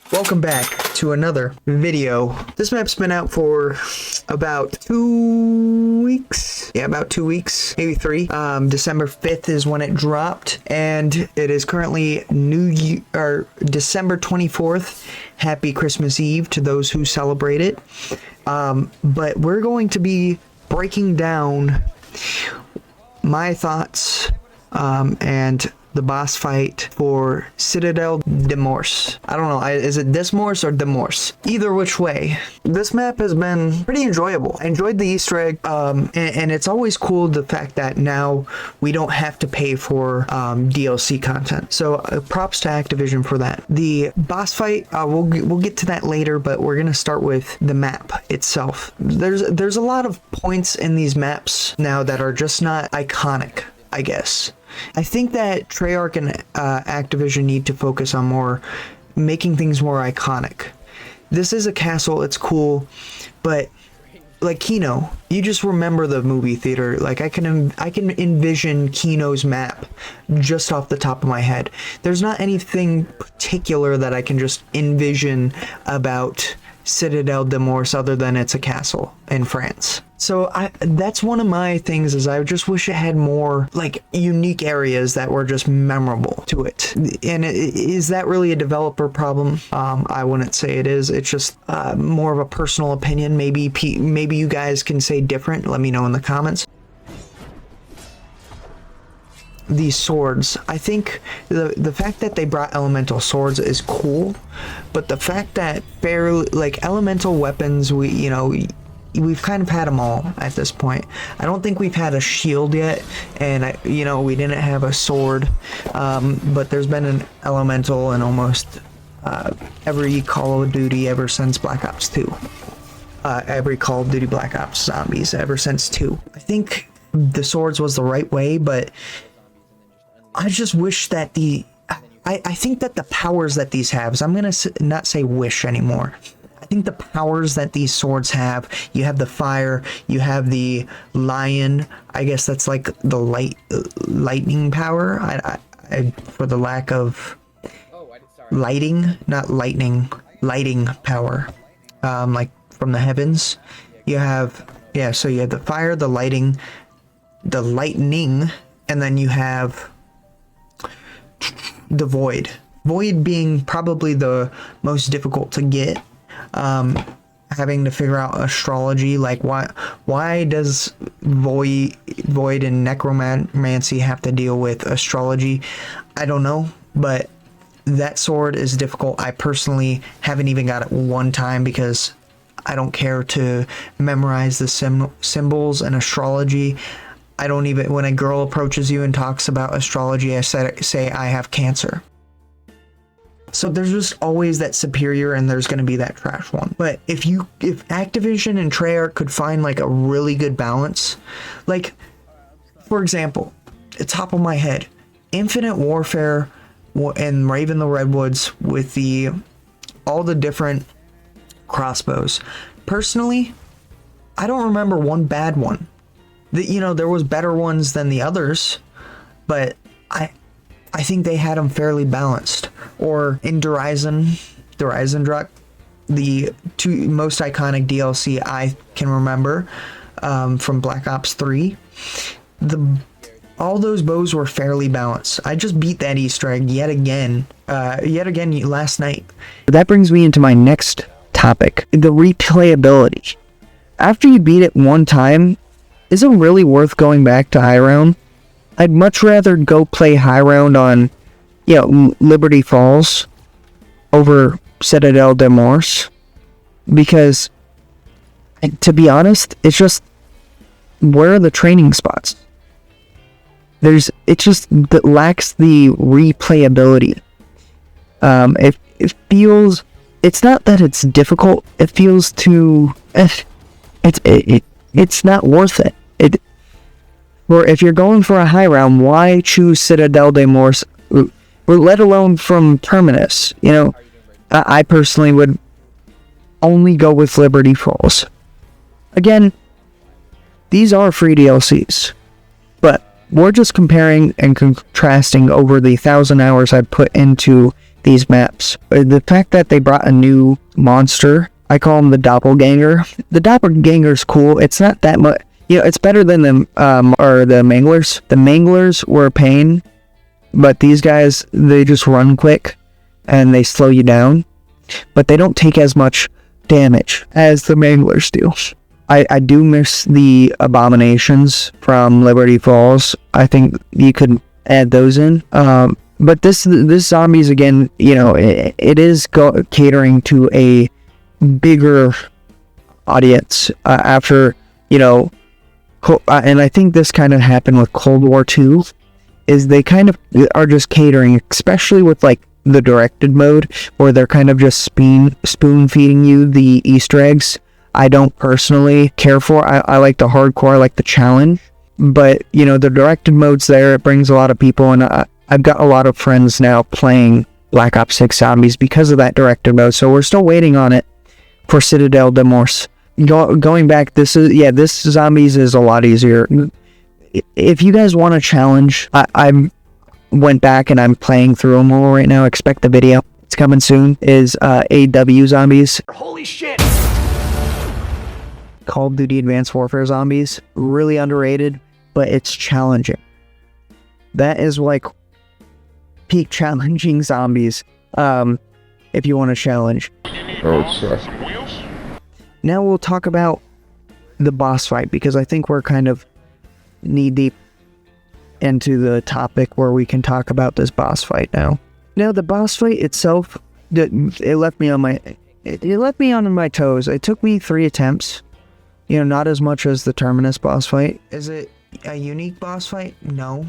Welcome back to another video. This map's been out for about 2 weeks. Yeah, about 2 weeks, maybe 3. December 5th is when it dropped, and it is currently December 24th. Happy Christmas Eve to those who celebrate it. But we're going to be breaking down my thoughts and the boss fight for Citadelle de Morts. I don't know, is it Des Morts or de Morts? Either which way. This map has been pretty enjoyable. I enjoyed the Easter egg, and it's always cool the fact that now we don't have to pay for DLC content. So props to Activision for that. The boss fight, we'll get to that later, but we're gonna start with the map itself. There's a lot of points in these maps now that are just not iconic, I guess. I think that Treyarch and Activision need to focus on making things more iconic. This is a castle, it's cool, but like Kino, you just remember the movie theater. Like I can envision Kino's map just off the top of my head. There's not anything particular that I can just envision about Citadelle de Morts other than it's a castle in France. So that's one of my things, is I just wish it had more like unique areas that were just memorable to it. And is that really a developer problem? I wouldn't say it is. It's just more of a personal opinion. Maybe you guys can say different. Let me know in the comments. These swords, I think the fact that they brought elemental swords is cool, but the fact that elemental weapons, we've kind of had them all at this point. I don't think we've had a shield yet, and we didn't have a sword, but there's been an elemental in almost every Call of Duty ever since Black Ops 2. Every Call of Duty Black Ops Zombies ever since 2. I think the swords was the right way, but I just wish that I think that the powers that these have, I'm gonna not say wish anymore. I think the powers that these swords have, you have the fire, you have the lion, I guess that's like the lightning power, I for the lack of lighting, not lightning, lighting power, like from the heavens. You have, so you have the fire, the lightning, and then you have the void being probably the most difficult to get. Having to figure out astrology, like why does void and necromancy have to deal with astrology? I don't know, but that sword is difficult. I personally haven't even got it one time because I don't care to memorize the symbols and astrology. I don't even, when a girl approaches you and talks about astrology, I say I have Cancer. So there's just always that superior, and there's going to be that trash one. But if Activision and Treyarch could find like a really good balance, like for example, at the top of my head, Infinite Warfare and Raven the Redwoods with all the different crossbows. Personally, I don't remember one bad one. There was better ones than the others, but I think they had them fairly balanced. Or in Horizon Druk, the two most iconic DLC I can remember from Black Ops 3, all those bows were fairly balanced. I just beat that Easter egg yet again last night. That brings me into my next topic, the replayability. After you beat it one time, is it really worth going back to high round? I'd much rather go play high round on, Liberty Falls over Citadelle de Morts, because, to be honest, it's just, where are the training spots? It just lacks the replayability. It feels, it's not that it's difficult, it feels too, it's not worth it. Or if you're going for a high round, why choose Citadelle de Morts, let alone from Terminus? I personally would only go with Liberty Falls. Again, these are free DLCs, but we're just comparing and contrasting over the 1,000 hours I've put into these maps. The fact that they brought a new monster, I call him the doppelganger. The doppelganger's cool. It's not that much, you know, it's better than the manglers. The manglers were a pain, but these guys, they just run quick and they slow you down, but they don't take as much damage as the manglers do. I do miss the abominations from Liberty Falls. I think you could add those in. But this zombies, again, you know, it is catering to a bigger audience after, you know, and I think this kind of happened with Cold War 2, is they kind of are just catering, especially with like the directed mode, where they're kind of just spoon feeding you the Easter eggs. I don't personally care for. I like the hardcore, I like the challenge, but you know, the directed mode's there. It brings a lot of people, and I've got a lot of friends now playing Black Ops 6 Zombies because of that directed mode. So we're still waiting on it for Citadelle de Morts. Going back, this Zombies is a lot easier. If you guys want a challenge, I went back and I'm playing through them all right now. Expect the video. It's coming soon. Is AW Zombies. Holy shit! Call of Duty Advanced Warfare Zombies. Really underrated, but it's challenging. That is like peak challenging zombies. If you want to challenge. Now we'll talk about the boss fight, because I think we're kind of knee deep into the topic where we can talk about this boss fight now. Now the boss fight itself, it left me on my toes. It took me 3 attempts. You know, not as much as the Terminus boss fight. Is it a unique boss fight? No.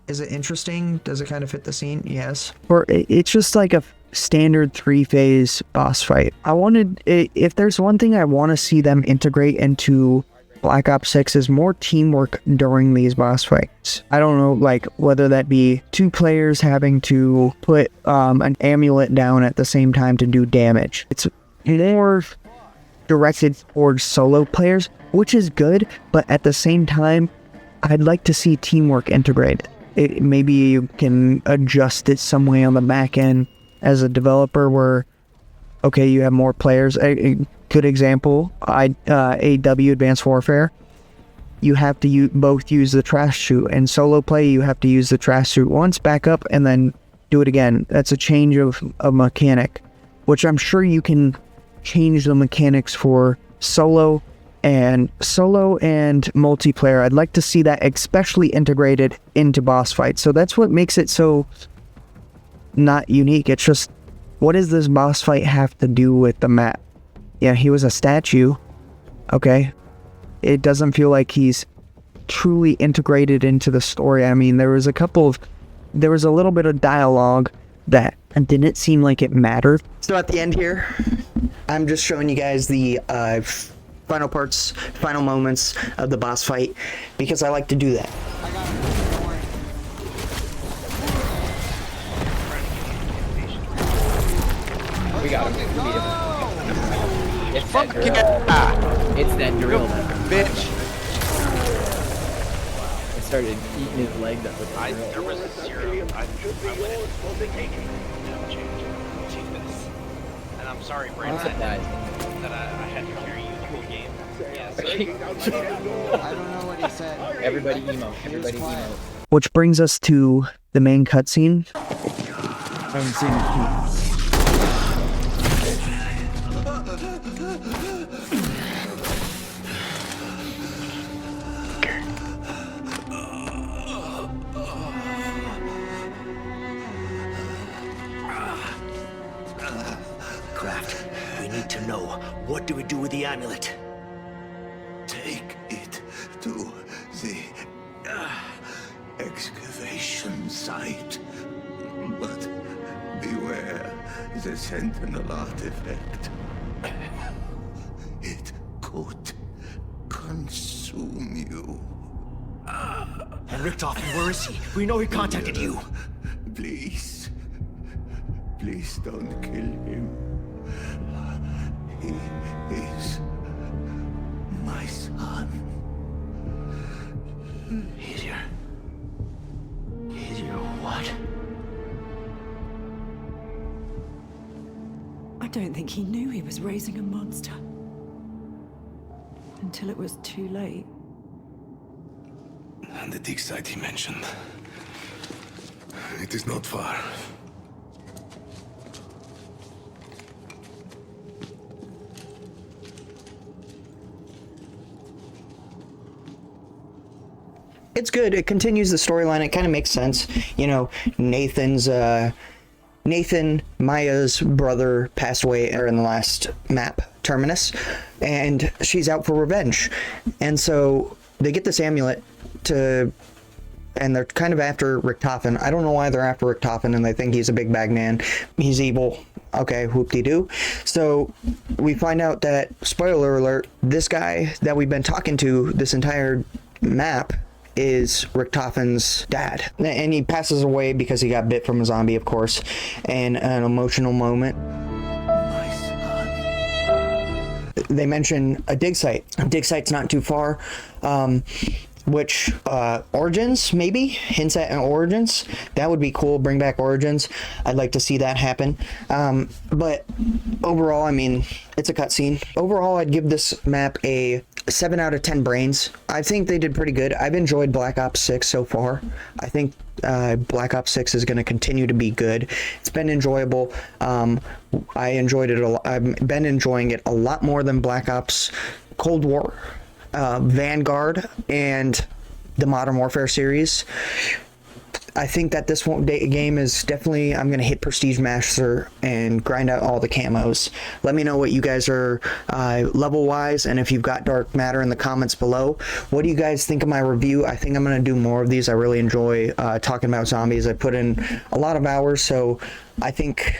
Is it interesting? Does it kind of fit the scene? Yes. Or it's just like a standard 3-phase boss fight. If there's one thing I want to see them integrate into Black Ops 6 is more teamwork during these boss fights. I don't know, like, whether that be 2 players having to put an amulet down at the same time to do damage. It's more directed towards solo players, which is good, but at the same time, I'd like to see teamwork integrated. Maybe you can adjust it some way on the back end as a developer where, okay, you have more players. A good example, AW Advanced Warfare, you have to both use the trash chute. And solo play, you have to use the trash chute once, back up, and then do it again. That's a change of a mechanic, which I'm sure you can change the mechanics for solo and multiplayer. I'd like to see that especially integrated into boss fights. So that's what makes it so not unique. It's just, what does this boss fight have to do with the map? Yeah, he was a statue. Okay. It doesn't feel like he's truly integrated into the story. I mean, there was a little bit of dialogue that didn't seem like it mattered. So at the end here, I'm just showing you guys the final moments of the boss fight, because I like to do that. We got him. We beat him. It's that drill. It's that drill. Bitch. I started eating his legs up with the drill. There was a 0. I went in. Jesus. And I'm sorry, Brandon, that I had to carry you the whole game. Yes. I don't know what he said. Everybody emo. Everybody emo. Which brings us to the main cutscene. Craft, we need to know, what do we do with the amulet? Take it to the excavation site. But beware the Sentinel artifact. It could consume you. And Richtofen, where is he? We know he contacted you. Please. Please don't kill him. He is my son. He's your what? don't think he knew he was raising a monster. Until it was too late. And the dig site he mentioned. It is not far. It's good. It continues the storyline. It kind of makes sense. You know, Nathan, Maya's brother, passed away in the last map, Terminus, and she's out for revenge. And so they get this amulet and they're kind of after Richtofen. I don't know why they're after Richtofen, and they think he's a big bag man. He's evil. Okay, whoop-de-doo. So we find out that, spoiler alert, this guy that we've been talking to this entire map is Richtofen's dad. And he passes away because he got bit from a zombie, of course, and an emotional moment. My son. They mention a dig site. A dig site's not too far. Which Origins, maybe hints at an Origins. That would be cool. Bring back Origins. I'd like to see that happen. But overall, I mean, it's a cutscene. Overall, I'd give this map a 7 out of 10 brains. I think they did pretty good. I've enjoyed Black Ops 6 so far. I think Black Ops 6 is going to continue to be good. It's been enjoyable. I enjoyed it a lot. I've been enjoying it a lot more than Black Ops Cold War, Vanguard, and the Modern Warfare series. I think that this game is definitely, I'm going to hit Prestige Master and grind out all the camos. Let me know what you guys are level-wise, and if you've got Dark Matter in the comments below. What do you guys think of my review? I think I'm going to do more of these. I really enjoy talking about zombies. I put in a lot of hours, so I think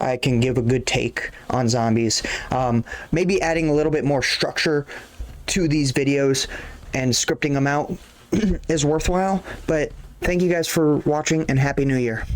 I can give a good take on zombies. Maybe adding a little bit more structure to these videos and scripting them out is worthwhile. But thank you guys for watching, and Happy New Year.